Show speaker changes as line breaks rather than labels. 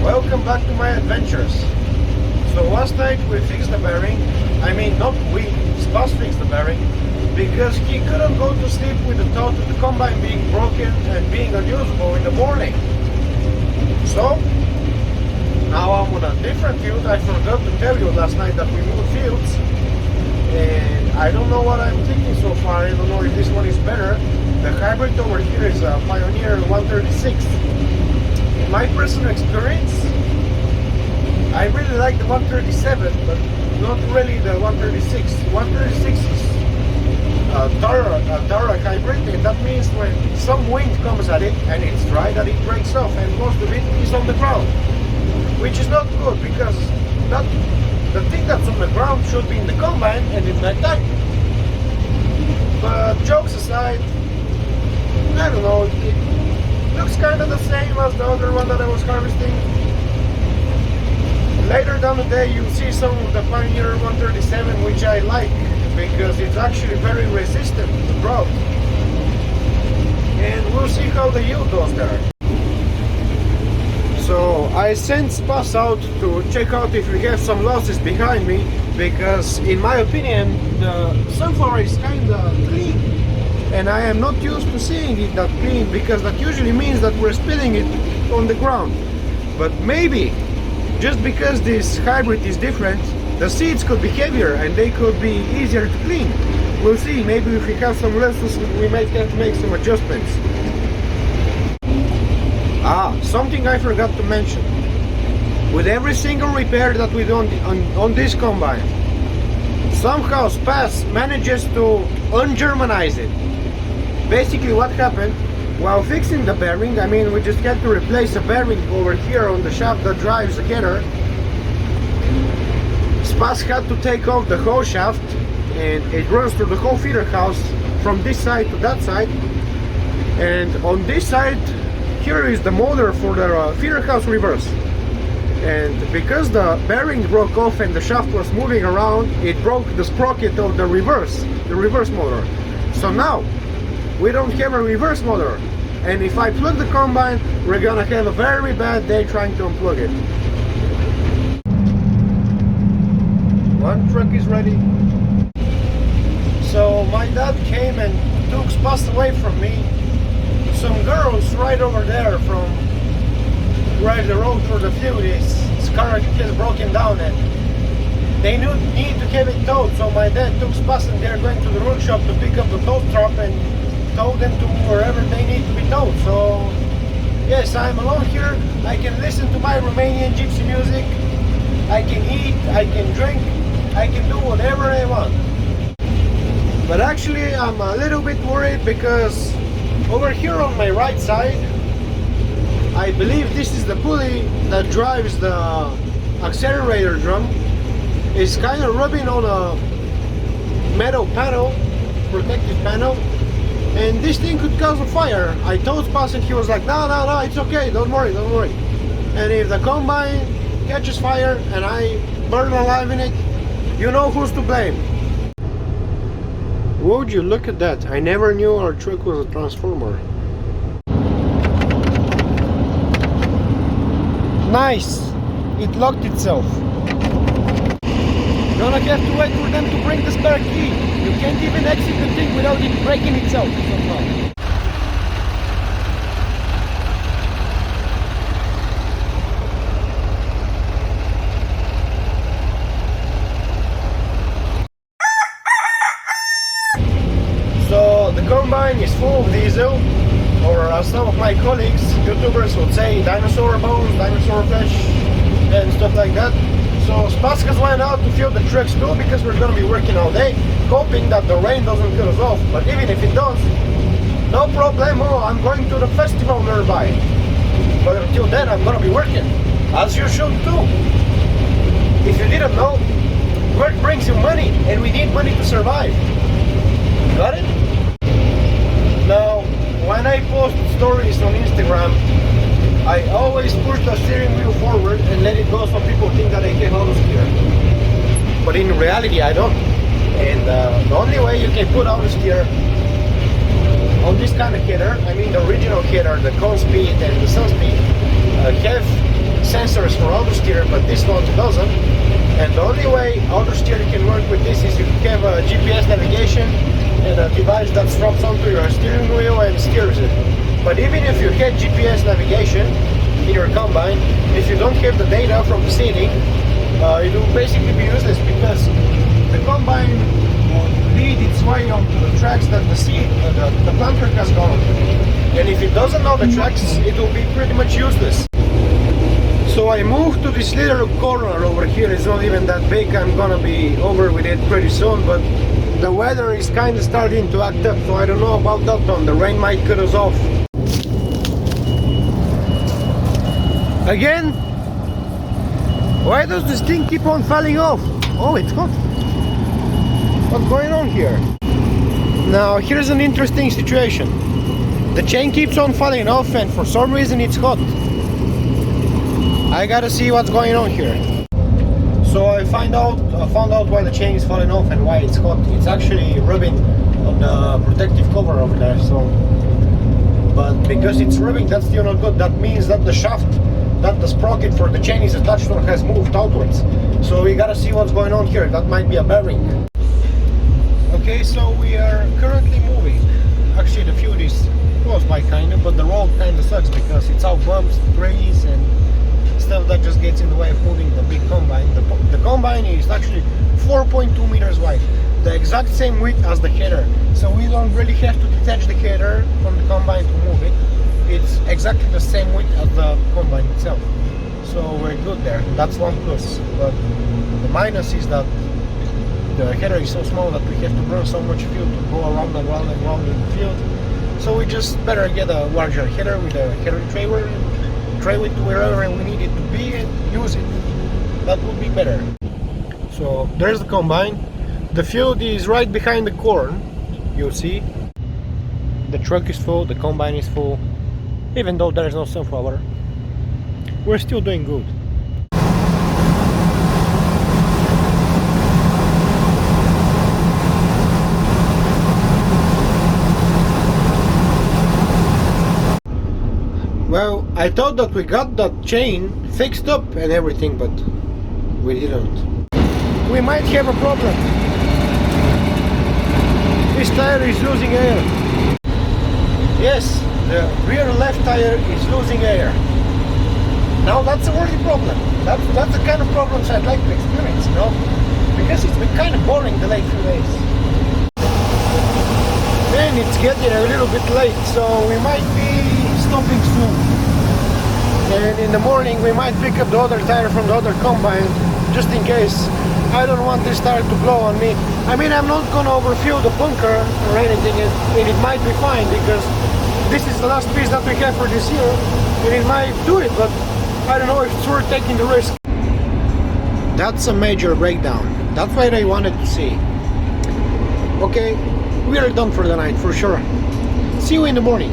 Welcome back to my adventures. So last night we fixed the bearing. I mean, not we, Spas fixed the bearing because he couldn't go to sleep with the thought of the combine being broken and being unusable in the morning. So now I'm on a different field. I forgot to tell you last night that we moved fields, and I don't know what I'm thinking so far. I don't know if this one is better. The hybrid over here is a Pioneer 136. In my personal experience, I really like the 137, but not really the 136. 136 is a Tara hybrid, and that means when some wind comes at it and it's dry, that it breaks off, and most of it is on the ground, which is not good because the thing that's on the ground should be in the combine and in that tank. But jokes aside, I don't know, it looks kind of the same as the other one that I was harvesting. Later down the day you'll see some of the Pioneer 137, which I like because it's actually very resistant to drought. And we'll see how the yield goes there. So I sent Spas out to check out if we have some losses behind me, because in my opinion the sunflower is kind of clean, and I am not used to seeing it that clean, because that usually means that we're spilling it on the ground. But maybe just because this hybrid is different, the seeds could be heavier and they could be easier to clean. We'll see. Maybe if we have some lessons, we might have to make some adjustments. Something I forgot to mention. With every single repair that we do on this combine, somehow Spas manages to un-Germanize it. Basically what happened, while fixing the bearing, I mean we just had to replace a bearing over here on the shaft that drives the header. Spas had to take off the whole shaft, and it runs through the whole feeder house from this side to that side. And on this side, here is the motor for the feeder house reverse. And because the bearing broke off and the shaft was moving around, it broke the sprocket of the reverse motor. So now we don't have a reverse motor, and if I plug the combine, we're gonna have a very bad day trying to unplug it. One truck is ready. So my dad came and took Spas away from me. Some girls right over there from right the road for the field, his car has broken down and they need to have it towed. So my dad took Spas and they're going to the workshop to pick up the tow truck and tow them to wherever they need to be towed. So yes, I'm alone here. I can listen to my Romanian gypsy music. I can eat, I can drink, I can do whatever I want. But actually I'm a little bit worried because over here on my right side, I believe this is the pulley that drives the accelerator drum. It's kind of rubbing on a metal panel, protective panel, and this thing could cause a fire. I told Spas and he was like, no, it's okay, don't worry. And if the combine catches fire and I burn alive in it, you know who's to blame. Would you look at that? I never knew our truck was a transformer. Nice! It locked itself. Gonna have to wait for them to bring the spare key. You can't even exit the thing without it breaking itself somehow. So the combine is full of diesel, or as some of my colleagues, YouTubers would say, dinosaur bones, dinosaur flesh, and stuff like that. So Spas has went out to fill the trucks too, because we're going to be working all day, hoping that the rain doesn't kill us off. But even if it does, no problemo, I'm going to the festival nearby. But until then, I'm going to be working, as you should too. If you didn't know, work brings you money, and we need money to survive. Got it? Now, when I post stories on Instagram, I always push the steering wheel forward and let it go so people think that I have auto steer. But in reality, I don't. And the only way you can put auto steer on this kind of header, I mean the original header, the cone speed and the sun speed, have sensors for auto steer, but this one doesn't. And the only way auto steer can work with this is if you have a GPS navigation and a device that straps onto your steering wheel and steers it. But even if you had GPS navigation in your combine, if you don't have the data from the seeding, it will basically be useless, because the combine will lead its way onto the tracks that the planter has gone. And if it doesn't know the tracks, it will be pretty much useless. So I moved to this little corner over here. It's not even that big. I'm gonna be over with it pretty soon, but the weather is kind of starting to act up, so I don't know about that one. The rain might cut us off. Again? Why does this thing keep on falling off? Oh, it's hot. What's going on here? Now, here's an interesting situation. The chain keeps on falling off, and for some reason it's hot. I gotta see what's going on here. So I found out why the chain is falling off and why it's hot. It's actually rubbing on the protective cover over there. So, but because it's rubbing, that's still not good. That means that the shaft that the sprocket for the chain is attached on has moved outwards. So we gotta see what's going on here. That might be a bearing. Okay, so we are currently moving. Actually, the field is close by kind of, but the road kind of sucks because it's all bumps, trees, and stuff that just gets in the way of moving the big combine. The combine is actually 4.2 meters wide, the exact same width as the header. So we don't really have to detach the header from the combine to move it. It's exactly the same width as the combine itself. So we're good there. That's one plus. But the minus is that the header is so small that we have to burn so much fuel to go around and round and round in the field. So we just better get a larger header with a header trailer, trail it to wherever we need it to be and use it. That would be better. So there's the combine. The field is right behind the corn. You'll see. The truck is full, the combine is full. Even though there is no sunflower, we're still doing good. Well, I thought that we got that chain fixed up and everything, but we didn't. We might have a problem. This tire is losing air. Yes, the rear left tire is losing air. Now that's a worthy problem. That's the kind of problems I'd like to experience, you know? Because it's been kind of boring the last few days. And it's getting a little bit late, so we might be stopping soon. And in the morning we might pick up the other tire from the other combine, just in case. I don't want this tire to blow on me. I mean, I'm not gonna overfuel the bunker or anything, and it might be fine because this is the last piece that we have for this year, and it might do it, but I don't know if it's worth taking the risk. That's a major breakdown. That's what I wanted to see. Okay, we are done for the night for sure. See you in the morning.